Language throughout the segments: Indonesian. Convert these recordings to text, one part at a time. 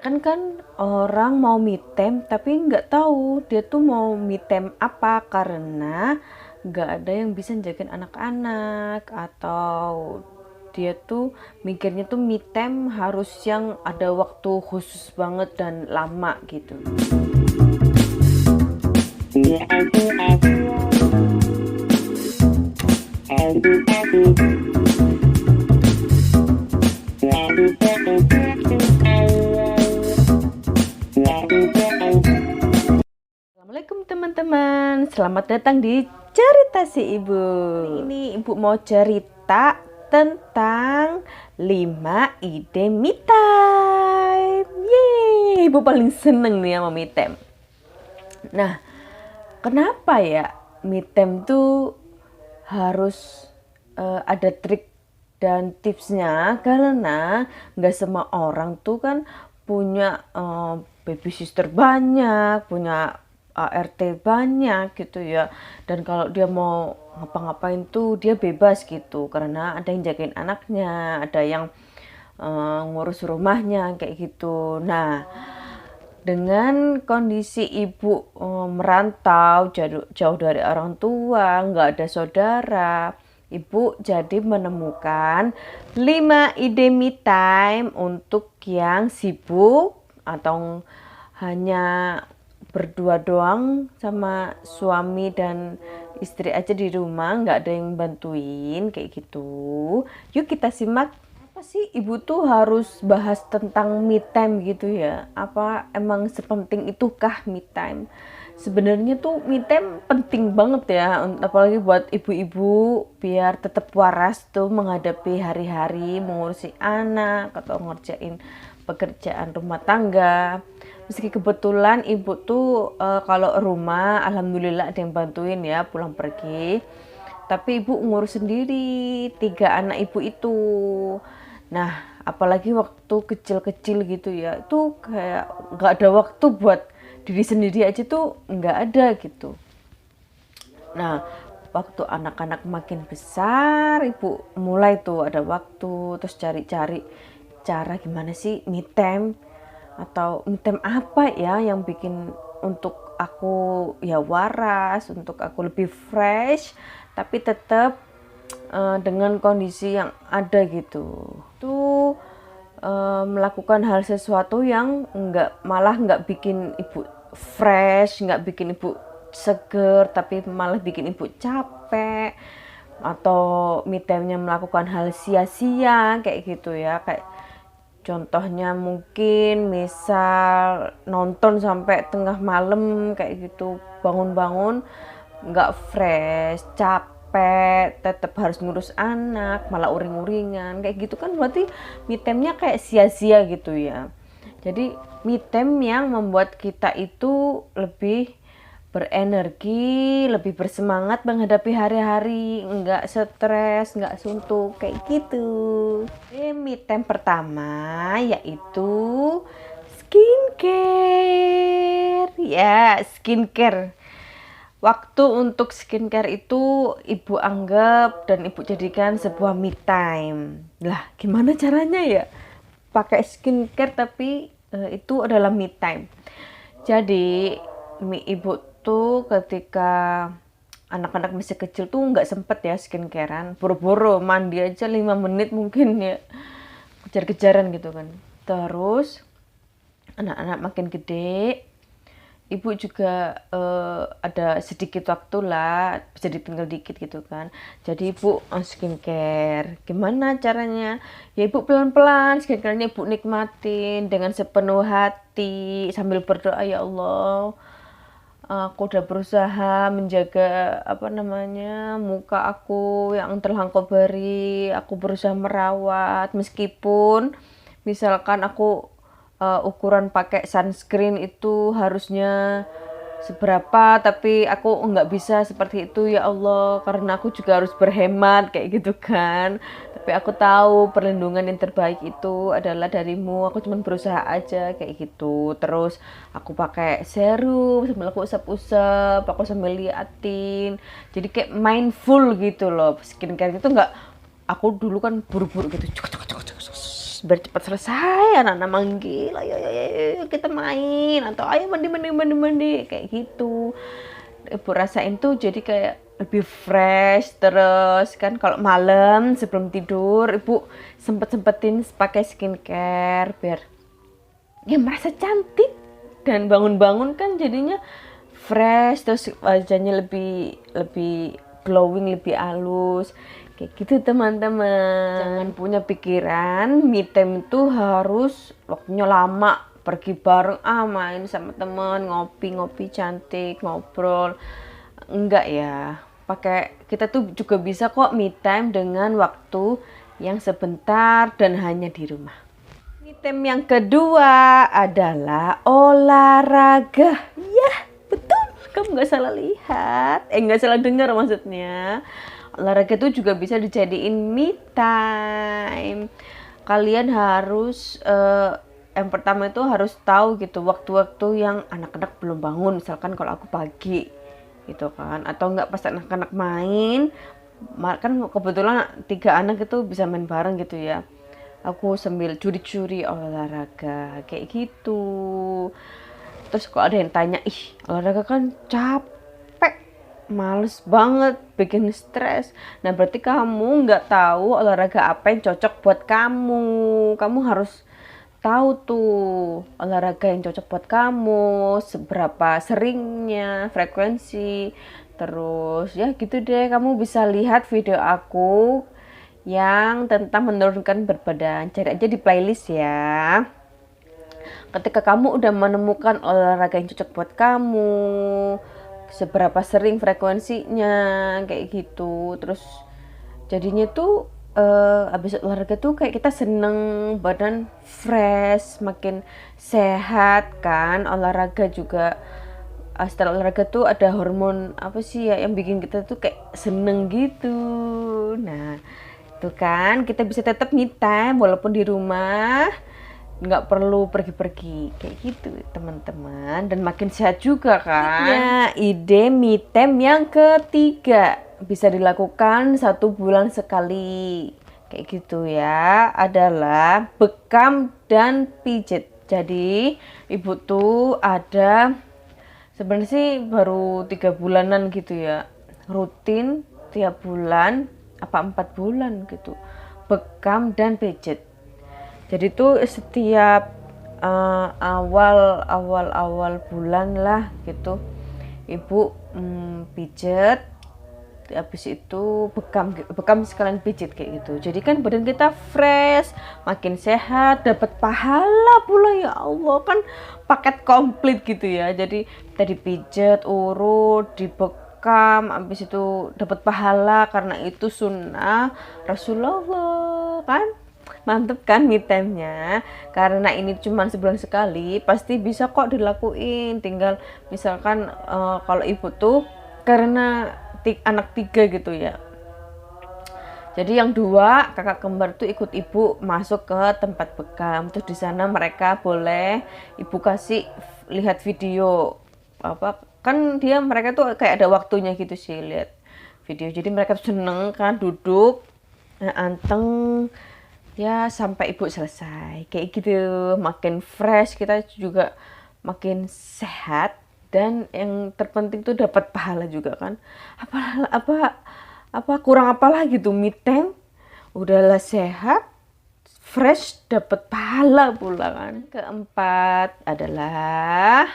Kan orang mau me time tapi nggak tahu dia tuh mau me time apa, karena nggak ada yang bisa jagain anak-anak, atau dia tuh mikirnya tuh me time harus yang ada waktu khusus banget dan lama gitu. Assalamualaikum teman-teman, selamat datang di Cerita Si Ibu. Ini Ibu mau cerita tentang 5 ide me time. Yeay, Ibu paling seneng nih sama me time. Nah, kenapa ya me time tuh harus ada trik dan tipsnya? Karena nggak semua orang tuh kan punya baby sister banyak, punya ART banyak gitu ya. Dan kalau dia mau ngapa-ngapain tuh dia bebas gitu, karena ada yang jagain anaknya, ada yang ngurus rumahnya kayak gitu. Nah, dengan kondisi ibu merantau jauh dari orang tua, nggak ada saudara, ibu jadi menemukan 5 ide me time untuk yang sibuk atau hanya berdua doang sama suami dan istri aja di rumah, nggak ada yang bantuin kayak gitu. Yuk kita simak. Apa sih ibu tuh harus bahas tentang me time gitu ya? Apa emang sepenting itukah me time? Sebenarnya tuh me time penting banget ya, apalagi buat ibu-ibu biar tetap waras tuh menghadapi hari-hari, mengurusi anak atau ngerjain pekerjaan rumah tangga. Meski kebetulan ibu tuh kalau rumah alhamdulillah ada yang bantuin ya pulang pergi, tapi ibu ngurus sendiri 3 anak ibu itu. Nah, apalagi waktu kecil-kecil gitu ya, itu kayak nggak ada waktu buat diri sendiri aja tuh nggak ada gitu. Nah, waktu anak-anak makin besar, ibu mulai tuh ada waktu, terus cari-cari cara gimana sih me time, atau me time apa ya yang bikin untuk aku ya waras, untuk aku lebih fresh, tapi tetap dengan kondisi yang ada gitu. Itu melakukan hal sesuatu yang malah nggak bikin ibu fresh, nggak bikin ibu seger, tapi malah bikin ibu capek, atau me time-nya melakukan hal sia-sia kayak gitu ya. Kayak contohnya mungkin misal nonton sampai tengah malam kayak gitu, bangun-bangun nggak fresh, capek, tetap harus ngurus anak, malah uring-uringan kayak gitu kan, berarti me time-nya kayak sia-sia gitu ya. Jadi me time yang membuat kita itu lebih berenergi, lebih bersemangat menghadapi hari-hari, nggak stres, nggak suntuk kayak gitu. Me time pertama yaitu skincare. Ya, skincare. Waktu untuk skincare itu ibu anggap dan ibu jadikan sebuah me time. Lah, gimana caranya ya? Pakai skincare tapi itu adalah me time. Jadi, ibu tuh ketika anak-anak masih kecil tuh nggak sempet ya skincarean, boro-boro mandi aja 5 menit mungkin ya, kejar-kejaran gitu kan. Terus anak-anak makin gede, ibu juga ada sedikit waktu lah, bisa ditinggal dikit gitu kan. Jadi ibu skincare. Gimana caranya? Ya ibu pelan-pelan skincare-nya ibu nikmatin dengan sepenuh hati sambil berdoa, ya Allah, aku udah berusaha menjaga muka aku yang telah Engkau beri. Aku berusaha merawat, meskipun misalkan aku ukuran pakai sunscreen itu harusnya seberapa, tapi aku nggak bisa seperti itu ya Allah, karena aku juga harus berhemat kayak gitu kan. Tapi aku tahu perlindungan yang terbaik itu adalah darimu, aku cuma berusaha aja kayak gitu. Terus aku pakai serum sambil aku usap-usap, aku sambil liatin, jadi kayak mindful gitu loh. Skincare itu nggak, aku dulu kan buru-buru gitu, fresh, biar cepat selesai. Anak-anak manggil, ayo kita main, atau ayo mandi kayak gitu. Ibu rasain tuh jadi kayak lebih fresh. Terus kan kalau malam sebelum tidur ibu sempetin pakai skincare biar ya merasa cantik, dan bangun-bangun kan jadinya fresh, terus wajahnya lebih glowing, lebih halus kayak gitu teman-teman. Jangan punya pikiran me time itu harus waktunya lama, pergi bareng main sama teman, ngopi cantik, ngobrol. Enggak ya, kita tuh juga bisa kok me time dengan waktu yang sebentar dan hanya di rumah. Me time yang kedua adalah olahraga. Ya, betul. Kamu nggak salah lihat. Nggak salah dengar maksudnya. Olahraga itu juga bisa dijadiin me time. Kalian harus yang pertama itu harus tahu gitu waktu-waktu yang anak-anak belum bangun. Misalkan kalau aku pagi gitu kan, atau enggak pas anak-anak main, kan kebetulan 3 anak itu bisa main bareng gitu ya. Aku sambil curi-curi olahraga kayak gitu. Terus kalau ada yang tanya, olahraga kan capek, males banget, bikin stres. Nah berarti kamu nggak tahu olahraga apa yang cocok buat kamu. Kamu harus tahu tuh olahraga yang cocok buat kamu, seberapa seringnya, frekuensi. Terus ya gitu deh, kamu bisa lihat video aku yang tentang menurunkan berat badan. Cari aja di playlist ya. Ketika kamu udah menemukan olahraga yang cocok buat kamu, seberapa sering frekuensinya kayak gitu, terus jadinya tuh habis olahraga tuh kayak kita seneng, badan fresh, makin sehat kan. Olahraga juga setelah olahraga tuh ada hormon apa sih ya yang bikin kita tuh kayak seneng gitu. Nah tuh kan kita bisa tetap me time walaupun di rumah, nggak perlu pergi-pergi kayak gitu teman-teman, dan makin sehat juga kan. Ya, ide me time yang ketiga bisa dilakukan 1 bulan sekali kayak gitu ya, adalah bekam dan pijit. Jadi ibu tuh ada sebenarnya sih baru 3 bulanan gitu ya, rutin tiap bulan apa 4 bulan gitu bekam dan pijit. Jadi tuh setiap awal bulan lah gitu ibu pijet, habis itu bekam sekalian pijit kayak gitu. Jadi kan badan kita fresh, makin sehat, dapat pahala pula. Ya Allah, kan paket komplit gitu ya. Jadi kita dipijet, urut, dibekam, habis itu dapat pahala karena itu sunnah Rasulullah kan. Mantep kan me time-nya. Karena ini cuma sebulan sekali, pasti bisa kok dilakuin. Tinggal misalkan kalau ibu tuh karena anak 3 gitu ya, jadi yang 2 kakak kembar tuh ikut ibu masuk ke tempat bekam. Terus di sana mereka boleh ibu kasih lihat video apa kan, mereka tuh kayak ada waktunya gitu sih lihat video. Jadi mereka tuh seneng kan duduk anteng ya sampai ibu selesai kayak gitu. Makin fresh, kita juga makin sehat, dan yang terpenting tuh dapat pahala juga kan. Apa kurang apalah gitu, me time udahlah sehat, fresh, dapat pahala pula kan. Keempat adalah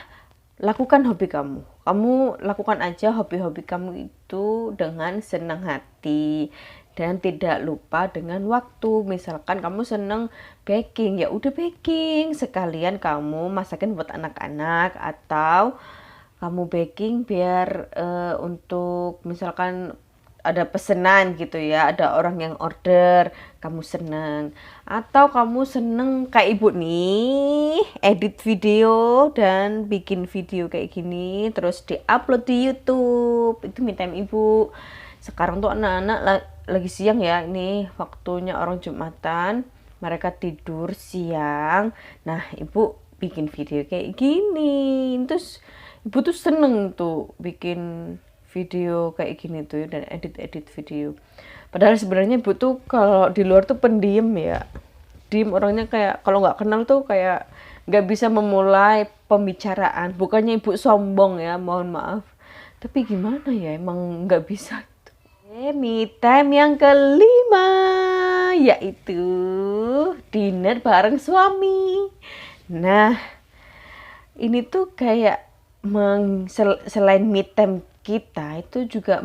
lakukan hobi kamu. Kamu lakukan aja hobi-hobi kamu itu dengan senang hati dan tidak lupa dengan waktu. Misalkan kamu seneng baking, ya udah baking sekalian kamu masakin buat anak-anak, atau kamu baking biar untuk misalkan ada pesanan gitu ya, ada orang yang order, kamu seneng. Atau kamu seneng kayak ibu nih, edit video dan bikin video kayak gini terus diupload di YouTube. Itu me time ibu. Sekarang tuh anak-anak lagi siang ya, ini waktunya orang Jumatan, mereka tidur siang. Nah ibu bikin video kayak gini, terus ibu tuh seneng tuh bikin video kayak gini tuh dan edit video. Padahal sebenarnya ibu tuh kalau di luar tuh pendiam ya, diem orangnya, kayak kalau nggak kenal tuh kayak nggak bisa memulai pembicaraan. Bukannya ibu sombong ya, mohon maaf, tapi gimana ya, emang nggak bisa. Me time yang kelima yaitu dinner bareng suami. Nah, ini tuh kayak selain me time kita itu juga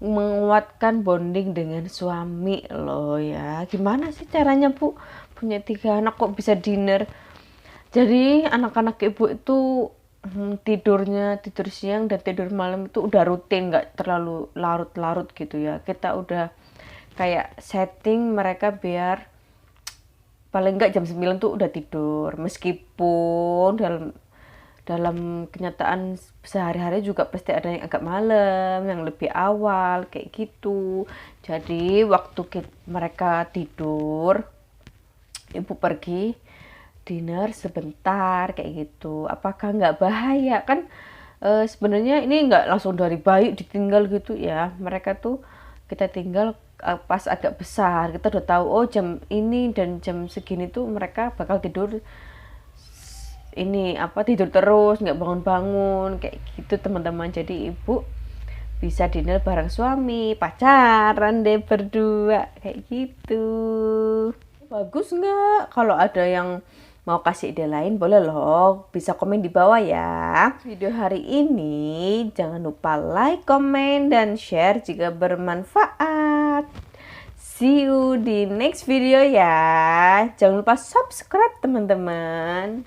menguatkan bonding dengan suami loh ya. Gimana sih caranya Bu? Punya 3 anak kok bisa dinner? Jadi anak-anak ibu itu tidur siang dan tidur malam itu udah rutin, nggak terlalu larut-larut gitu ya. Kita udah kayak setting mereka biar paling nggak jam 9 tuh udah tidur, meskipun dalam kenyataan sehari-hari juga pasti ada yang agak malam, yang lebih awal kayak gitu. Jadi waktu mereka tidur, ibu pergi dinner sebentar kayak gitu. Apakah nggak bahaya kan? Sebenarnya ini nggak langsung dari bayi ditinggal gitu ya. Mereka tuh kita tinggal pas agak besar, kita udah tahu oh jam ini dan jam segini tuh mereka bakal tidur, ini apa, tidur terus nggak bangun-bangun kayak gitu teman-teman. Jadi ibu bisa dinner bareng suami, pacaran deh berdua kayak gitu. Bagus nggak? Kalau ada yang mau kasih ide lain boleh loh, bisa komen di bawah ya. Video hari ini jangan lupa like, komen, dan share jika bermanfaat. See you di next video ya. Jangan lupa subscribe teman-teman.